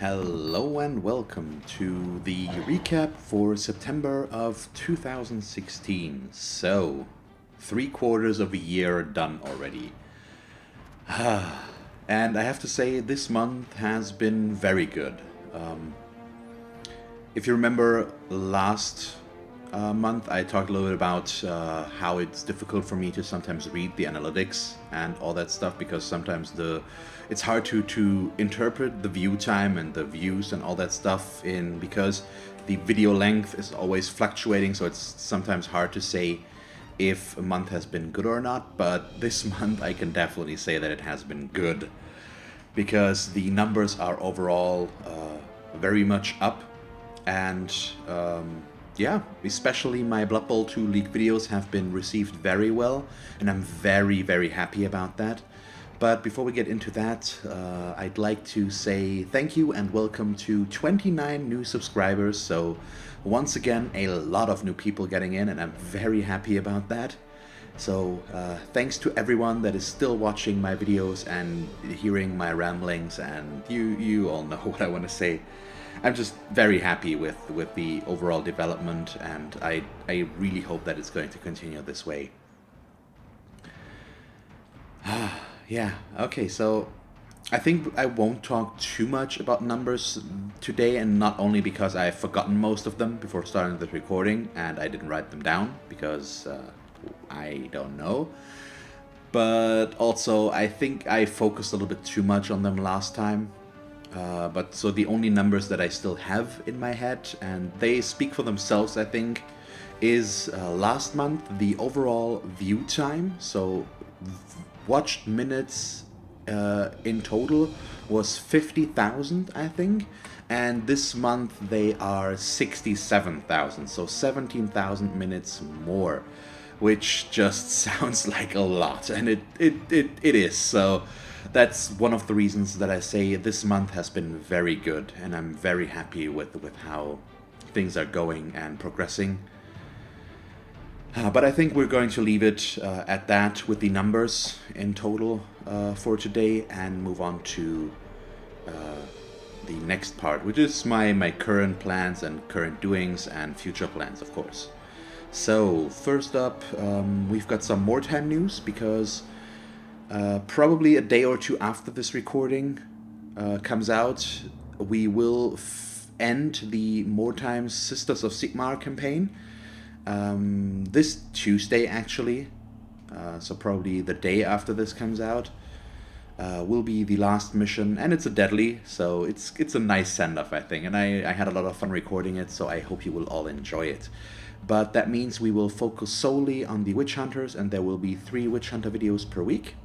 Hello and welcome to the recap for September of 2016. So, 3/4 of a year done already. And I have to say, this month has been very good. If you remember last month, I talked a little bit about how it's difficult for me to sometimes read the analytics and all that stuff because sometimes it's hard to interpret the view time and the views and all that stuff because the video length is always fluctuating, so it's sometimes hard to say if a month has been good or not. But this month I can definitely say that it has been good because the numbers are overall very much up. And yeah, especially my Blood Bowl 2 League videos have been received very well, and I'm very, very happy about that. But before we get into that, I'd like to say thank you and welcome to 29 new subscribers. So once again, a lot of new people getting in, and I'm very happy about that. So thanks to everyone that is still watching my videos and hearing my ramblings, and you all know what I want to say. I'm just very happy with the overall development, and I really hope that it's going to continue this way. Yeah, okay, so I think I won't talk too much about numbers today, and not only because I've forgotten most of them before starting the recording, and I didn't write them down because I don't know, but also I think I focused a little bit too much on them last time. But so the only numbers that I still have in my head, and they speak for themselves, I think, is last month the overall view time. So watched minutes in total was 50,000, I think, and this month they are 67,000, so 17,000 minutes more, which just sounds like a lot, and it is. So that's one of the reasons that I say this month has been very good, and I'm very happy with how things are going and progressing. But I think we're going to leave it at that with the numbers in total for today, and move on to the next part, which is my current plans and current doings and future plans, of course. So first up, we've got some more time news because probably a day or two after this recording comes out, we will end the More Times Sisters of Sigmar campaign this Tuesday, actually. So probably the day after this comes out will be the last mission, and it's a deadly, so it's a nice send-off, I think, and I had a lot of fun recording it, so I hope you will all enjoy it. But that means we will focus solely on the Witch Hunters, and there will be 3 Witch Hunter videos per week.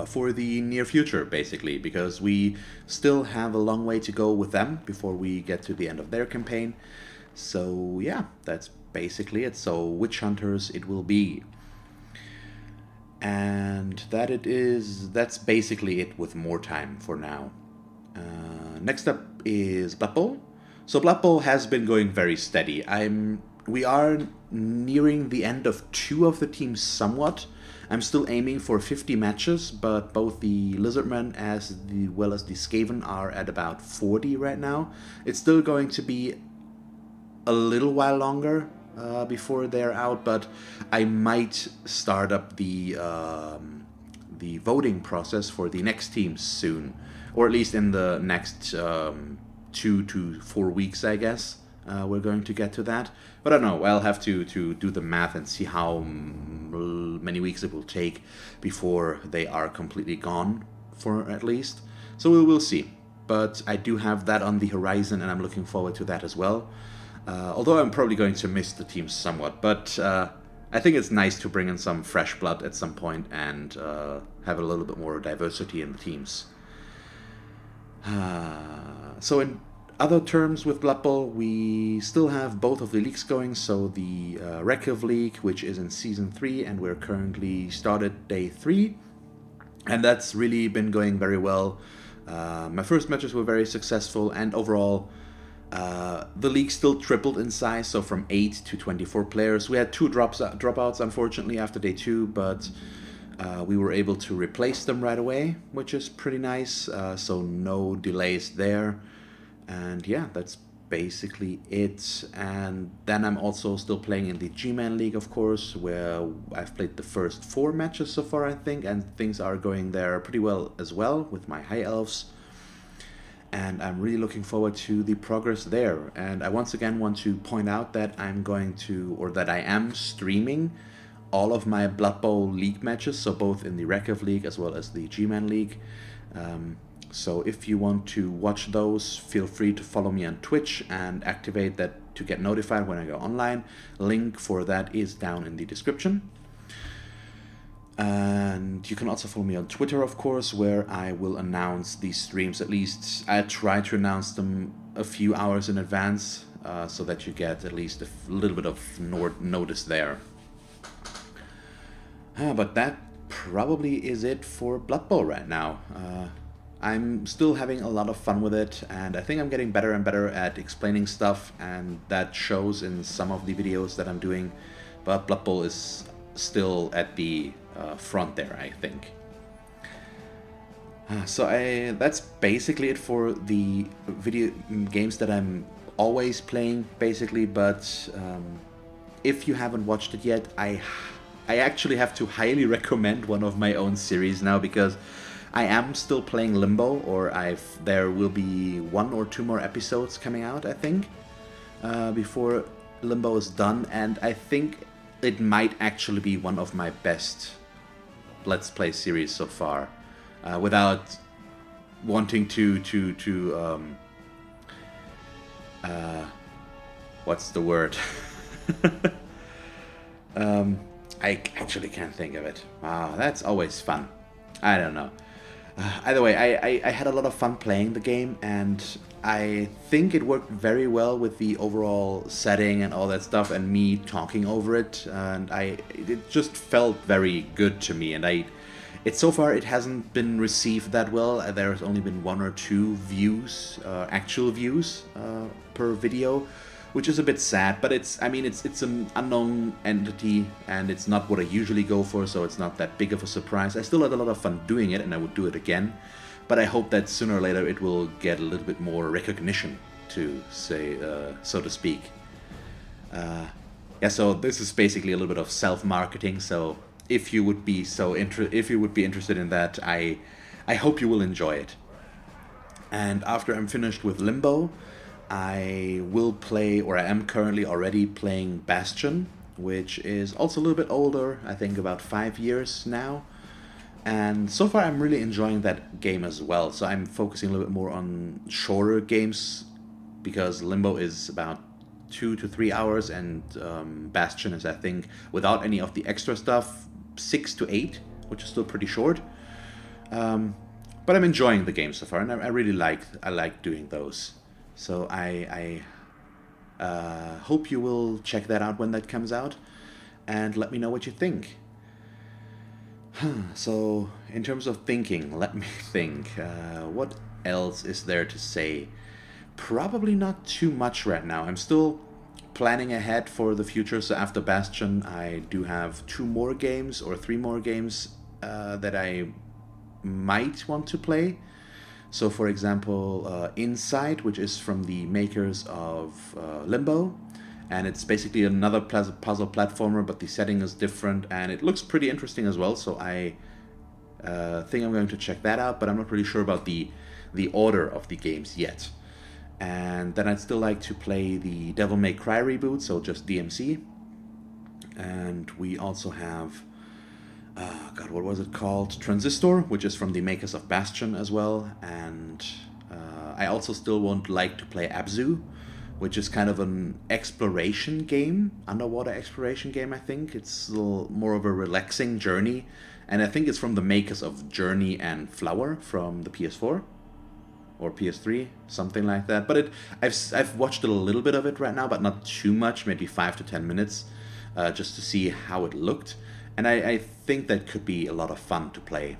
For the near future, basically, because we still have a long way to go with them before we get to the end of their campaign. So yeah, that's basically it. So Witch Hunters it will be. And that's basically it with more time for now. Next up is Blood Bowl. So Blood Bowl has been going very steady. We are nearing the end of 2 of the teams somewhat. I'm still aiming for 50 matches, but both the Lizardmen as well as the Skaven are at about 40 right now. It's still going to be a little while longer before they're out, but I might start up the voting process for the next teams soon, or at least in the next 2 to 4 weeks, I guess. We're going to get to that, but I don't know. I'll have to do the math and see how many weeks it will take before they are completely gone, for at least. So we'll see. But I do have that on the horizon, and I'm looking forward to that as well. Although I'm probably going to miss the team somewhat, but I think it's nice to bring in some fresh blood at some point and have a little bit more diversity in the teams. So in other terms with Blood Bowl, we still have both of the leagues going. So the Rekiv League, which is in Season 3, and we're currently started Day 3. And that's really been going very well. My first matches were very successful, and overall, the league still tripled in size, so from 8 to 24 players. We had 2 dropouts, unfortunately, after Day 2, but We were able to replace them right away, which is pretty nice, so no delays there. And yeah, that's basically it. And then I'm also still playing in the G-Man League, of course, where I've played the first 4 matches so far, I think, and things are going there pretty well as well with my High Elves. And I'm really looking forward to the progress there. And I once again want to point out that that I am streaming all of my Blood Bowl League matches, so both in the Rekev League as well as the G-Man League. So if you want to watch those, feel free to follow me on Twitch and activate that to get notified when I go online. Link for that is down in the description. And you can also follow me on Twitter, of course, where I will announce these streams. At least I try to announce them a few hours in advance, so that you get at least a little bit of notice there. But that probably is it for Blood Bowl right now. I'm still having a lot of fun with it, and I think I'm getting better and better at explaining stuff, and that shows in some of the videos that I'm doing. But Blood Bowl is still at the front there, I think. That's basically it for the video games that I'm always playing, basically. But if you haven't watched it yet, I actually have to highly recommend one of my own series now, because I am still playing Limbo, or there will be 1 or 2 more episodes coming out, I think, before Limbo is done, and I think it might actually be one of my best Let's Play series so far, without wanting to what's the word? I actually can't think of it. Wow, that's always fun. I don't know. Either way, I had a lot of fun playing the game, and I think it worked very well with the overall setting and all that stuff, and me talking over it, and it just felt very good to me. And so far it hasn't been received that well. There's only been 1 or 2 views, actual views per video, which is a bit sad, but it's an unknown entity, and it's not what I usually go for, so it's not that big of a surprise. I still had a lot of fun doing it, and I would do it again, but I hope that sooner or later it will get a little bit more recognition, to say, so to speak. So this is basically a little bit of self-marketing, so if you would be interested in that, I hope you will enjoy it. And after I'm finished with Limbo, I will play, or I am currently already playing Bastion, which is also a little bit older, I think about 5 years now. And so far I'm really enjoying that game as well. So I'm focusing a little bit more on shorter games, because Limbo is about 2 to 3 hours, and Bastion is, I think, without any of the extra stuff, 6 to 8, which is still pretty short. But I'm enjoying the game so far, and I really like doing those. So I hope you will check that out when that comes out, and let me know what you think. So in terms of thinking, let me think. What else is there to say? Probably not too much right now. I'm still planning ahead for the future. So after Bastion, I do have 2 more games or 3 more games that I might want to play. So for example, Inside, which is from the makers of Limbo, and it's basically another puzzle platformer, but the setting is different, and it looks pretty interesting as well, so I think I'm going to check that out, but I'm not really sure about the order of the games yet. And then I'd still like to play the Devil May Cry reboot, so just DMC. And we also have what was it called? Transistor, which is from the makers of Bastion as well. And I also still would like to play Abzu, which is kind of an exploration game, underwater exploration game, I think. It's a little more of a relaxing journey. And I think it's from the makers of Journey and Flower from the PS4 or PS3, something like that. But I've watched a little bit of it right now, but not too much, maybe 5 to 10 minutes, just to see how it looked. And I think that could be a lot of fun to play.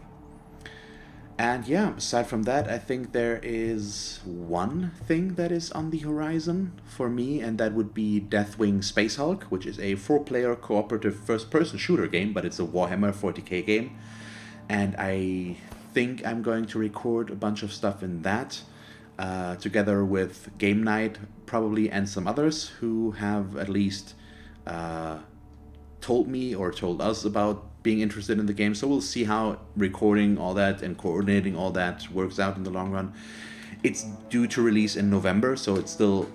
And yeah, aside from that, I think there is one thing that is on the horizon for me, and that would be Deathwing Space Hulk, which is a 4-player cooperative first-person shooter game, but it's a Warhammer 40k game. And I think I'm going to record a bunch of stuff in that, together with Game Night, probably, and some others who have at least told me or told us about being interested in the game. So we'll see how recording all that and coordinating all that works out in the long run. It's due to release in November, so it's still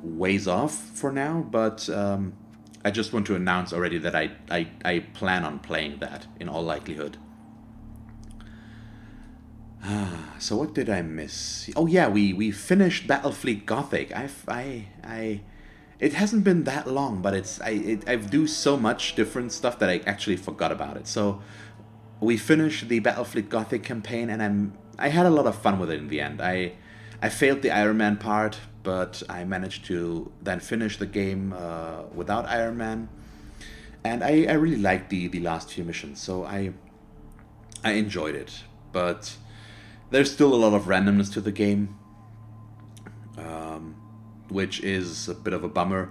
ways off for now, but I just want to announce already that I plan on playing that in all likelihood. So what did I miss? Oh yeah, we finished Battlefleet Gothic. It hasn't been that long, but I do so much different stuff that I actually forgot about it. So we finished the Battlefleet Gothic campaign, and I had a lot of fun with it in the end. I failed the Iron Man part, but I managed to then finish the game without Iron Man, and I really liked the last few missions. So I enjoyed it, but there's still a lot of randomness to the game, which is a bit of a bummer.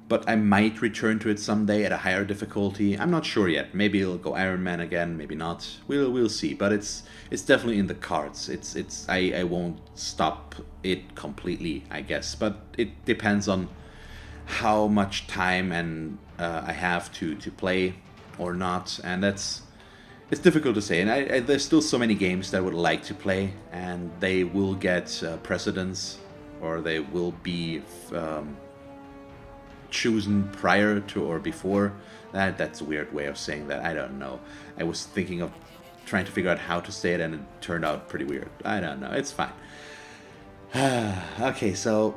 But I might return to it someday at a higher difficulty. I'm not sure yet. Maybe it'll go Iron Man again, maybe not. We'll see. But it's definitely in the cards. I won't stop it completely, I guess. But it depends on how much time and I have to play or not, and it's difficult to say. And there's still so many games that I would like to play, and they will get precedence, or they will be chosen prior to or before that. That's a weird way of saying that. I don't know. I was thinking of trying to figure out how to say it, and it turned out pretty weird. I don't know. It's fine. Okay, so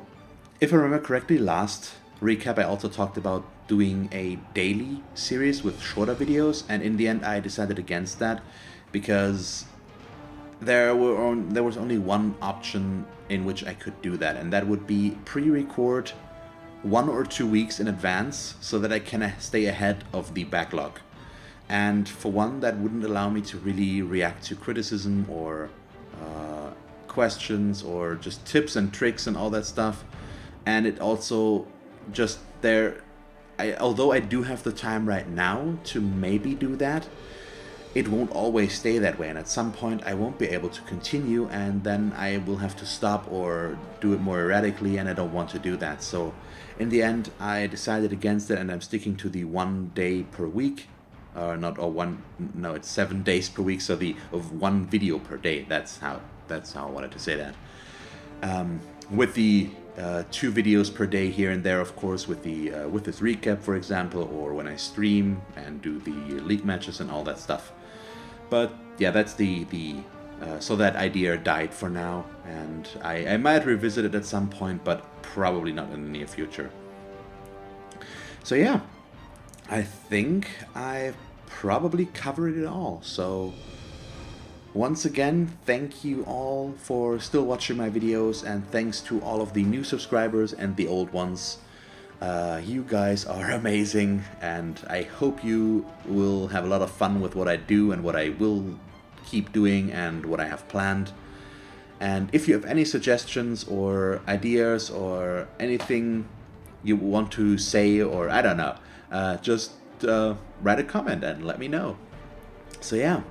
if I remember correctly, last recap I also talked about doing a daily series with shorter videos, and in the end I decided against that because there was only one option in which I could do that, and that would be pre-record 1 or 2 weeks in advance so that I can stay ahead of the backlog. And for one, that wouldn't allow me to really react to criticism or questions or just tips and tricks and all that stuff. And it also just although I do have the time right now to maybe do that, it won't always stay that way, and at some point I won't be able to continue, and then I will have to stop or do it more erratically, and I don't want to do that. So in the end I decided against it, and I'm sticking to the 1 day per week, it's 7 days per week, so of 1 video per day. That's how I wanted to say that. With the 2 videos per day here and there, of course, with this recap, for example, or when I stream and do the league matches and all that stuff. But yeah, that's so that idea died for now, and I might revisit it at some point, but probably not in the near future. So yeah, I think I've probably covered it all. So once again, thank you all for still watching my videos, and thanks to all of the new subscribers and the old ones. You guys are amazing, and I hope you will have a lot of fun with what I do and what I will keep doing and what I have planned. And if you have any suggestions or ideas or anything you want to say, or I don't know, just write a comment and let me know. So yeah,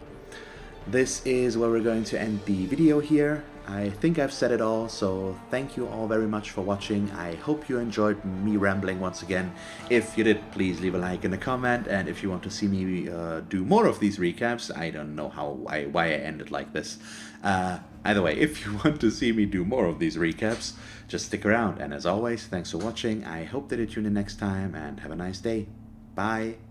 this is where we're going to end the video here. I think I've said it all, so thank you all very much for watching. I hope you enjoyed me rambling once again. If you did, please leave a like and a comment, and if you want to see me do more of these recaps, I don't know why I ended like this. Either way, if you want to see me do more of these recaps, just stick around, and as always, thanks for watching. I hope that you tune in next time, and have a nice day. Bye!